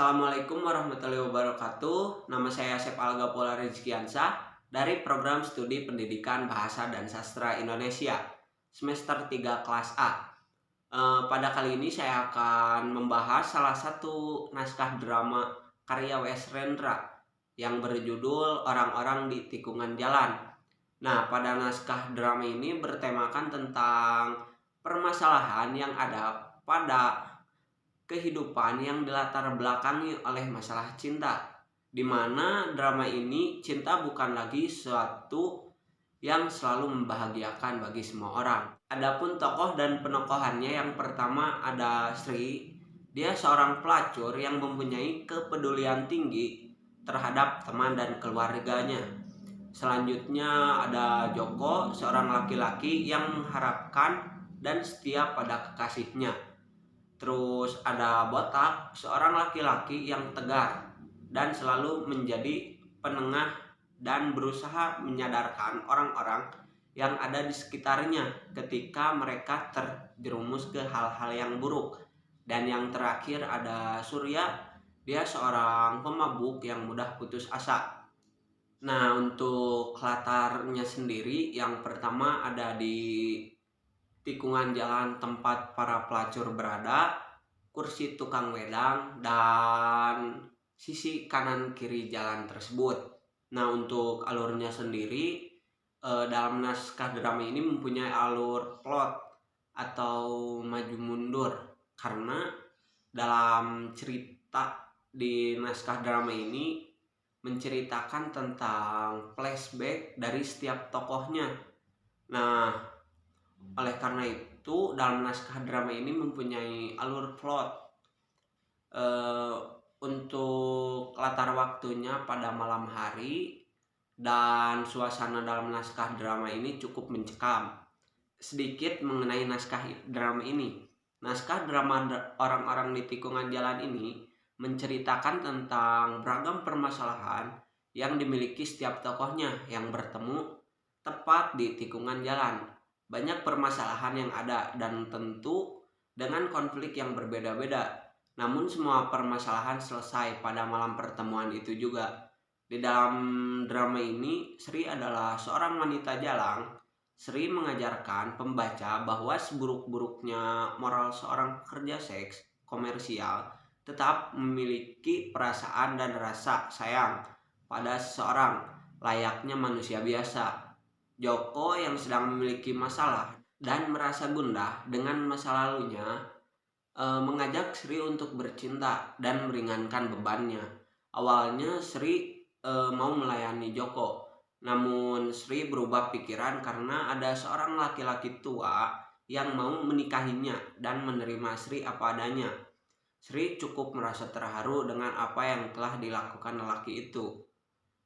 Assalamualaikum warahmatullahi wabarakatuh. Nama saya Asep Alga Pola Rizkiansa dari Program Studi Pendidikan Bahasa dan Sastra Indonesia semester 3 kelas A. Pada kali ini saya akan membahas salah satu naskah drama karya W.S. Rendra yang berjudul Orang-orang di Tikungan Jalan. Nah, pada naskah drama ini bertemakan tentang permasalahan yang ada pada kehidupan yang dilatar belakangi oleh masalah cinta, di mana drama ini cinta bukan lagi suatu yang selalu membahagiakan bagi semua orang. Adapun tokoh dan penokohannya, yang pertama ada Sri. Dia seorang pelacur yang mempunyai kepedulian tinggi terhadap teman dan keluarganya. Selanjutnya ada Joko, seorang laki-laki yang mengharapkan dan setia pada kekasihnya. Terus ada Botak, seorang laki-laki yang tegar dan selalu menjadi penengah dan berusaha menyadarkan orang-orang yang ada di sekitarnya ketika mereka terjerumus ke hal-hal yang buruk. Dan yang terakhir ada Surya, dia seorang pemabuk yang mudah putus asa. Nah, untuk latarnya sendiri, yang pertama ada di tikungan jalan tempat para pelacur berada, kursi tukang wedang, dan sisi kanan kiri jalan tersebut. Nah, untuk alurnya sendiri, dalam naskah drama ini mempunyai alur plot atau maju mundur, karena dalam cerita di naskah drama ini menceritakan tentang flashback dari setiap tokohnya. Nah, oleh karena itu dalam naskah drama ini mempunyai alur plot. Untuk latar waktunya pada malam hari, dan suasana dalam naskah drama ini cukup mencekam. Sedikit mengenai naskah drama ini. Naskah drama Orang-orang di Tikungan Jalan ini menceritakan tentang beragam permasalahan yang dimiliki setiap tokohnya yang bertemu tepat di tikungan jalan. Banyak permasalahan yang ada dan tentu dengan konflik yang berbeda-beda. Namun semua permasalahan selesai pada malam pertemuan itu juga. Di dalam drama ini, Sri adalah seorang wanita jalang. Sri mengajarkan pembaca bahwa seburuk-buruknya moral seorang pekerja seks komersial tetap memiliki perasaan dan rasa sayang pada seseorang layaknya manusia biasa. Joko yang sedang memiliki masalah dan merasa gundah dengan masa lalunya mengajak Sri untuk bercinta dan meringankan bebannya. Awalnya Sri mau melayani Joko, namun Sri berubah pikiran karena ada seorang laki-laki tua yang mau menikahinya dan menerima Sri apa adanya. Sri cukup merasa terharu dengan apa yang telah dilakukan lelaki itu.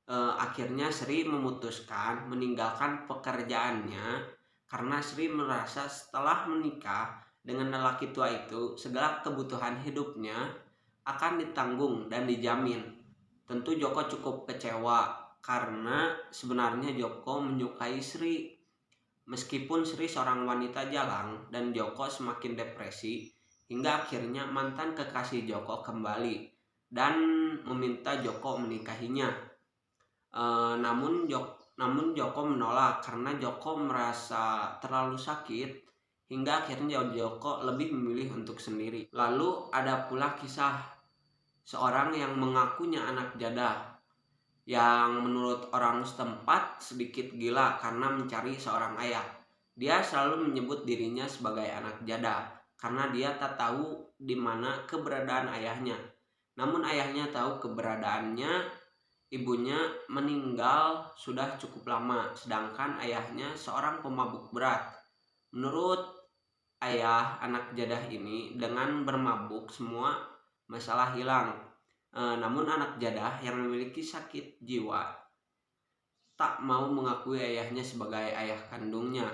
Akhirnya Sri memutuskan meninggalkan pekerjaannya karena Sri merasa setelah menikah dengan lelaki tua itu, segala kebutuhan hidupnya akan ditanggung dan dijamin. Tentu Joko cukup kecewa karena sebenarnya Joko menyukai Sri. Meskipun Sri seorang wanita jalang dan Joko semakin depresi, hingga akhirnya mantan kekasih Joko kembali dan meminta Joko menikahinya. Namun Joko menolak karena Joko merasa terlalu sakit, hingga akhirnya Joko lebih memilih untuk sendiri. Lalu ada pula kisah seorang yang mengakunya anak jadah, yang menurut orang setempat sedikit gila karena mencari seorang ayah. Dia selalu menyebut dirinya sebagai anak jadah karena dia tak tahu di mana keberadaan ayahnya. Namun ayahnya tahu keberadaannya. Ibunya meninggal sudah cukup lama, sedangkan ayahnya seorang pemabuk berat. Menurut ayah anak jadah ini, dengan bermabuk semua masalah hilang. Namun anak jadah yang memiliki sakit jiwa tak mau mengakui ayahnya sebagai ayah kandungnya,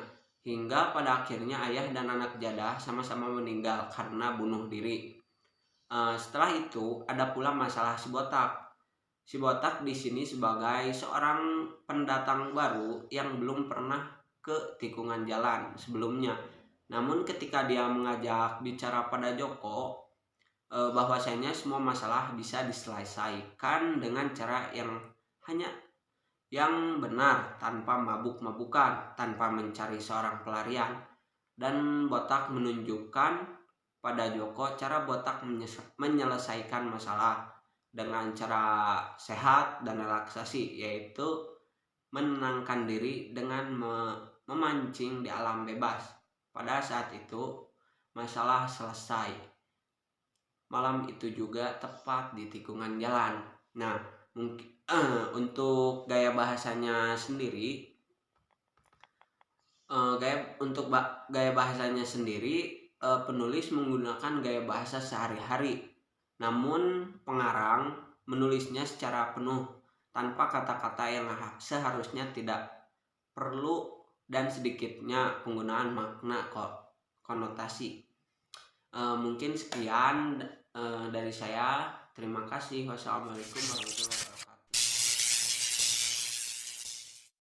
hingga pada akhirnya ayah dan anak jadah sama-sama meninggal karena bunuh diri. Setelah itu ada pula masalah si Botak. Si Botak di sini sebagai seorang pendatang baru yang belum pernah ke tikungan jalan sebelumnya. Namun ketika dia mengajak bicara pada Joko, bahwasanya semua masalah bisa diselesaikan dengan cara yang benar, tanpa mabuk-mabukan, tanpa mencari seorang pelarian. Dan Botak menunjukkan pada Joko cara Botak menyelesaikan masalah dengan cara sehat dan relaksasi, yaitu menenangkan diri dengan memancing di alam bebas. Pada saat itu masalah selesai. Malam itu juga tepat di tikungan jalan. Nah, mungkin untuk gaya bahasanya sendiri, penulis menggunakan gaya bahasa sehari-hari. Namun pengarang menulisnya secara penuh tanpa kata-kata yang seharusnya tidak perlu dan sedikitnya penggunaan makna konotasi. Mungkin sekian dari saya. Terima kasih. Wassalamualaikum warahmatullahi wabarakatuh.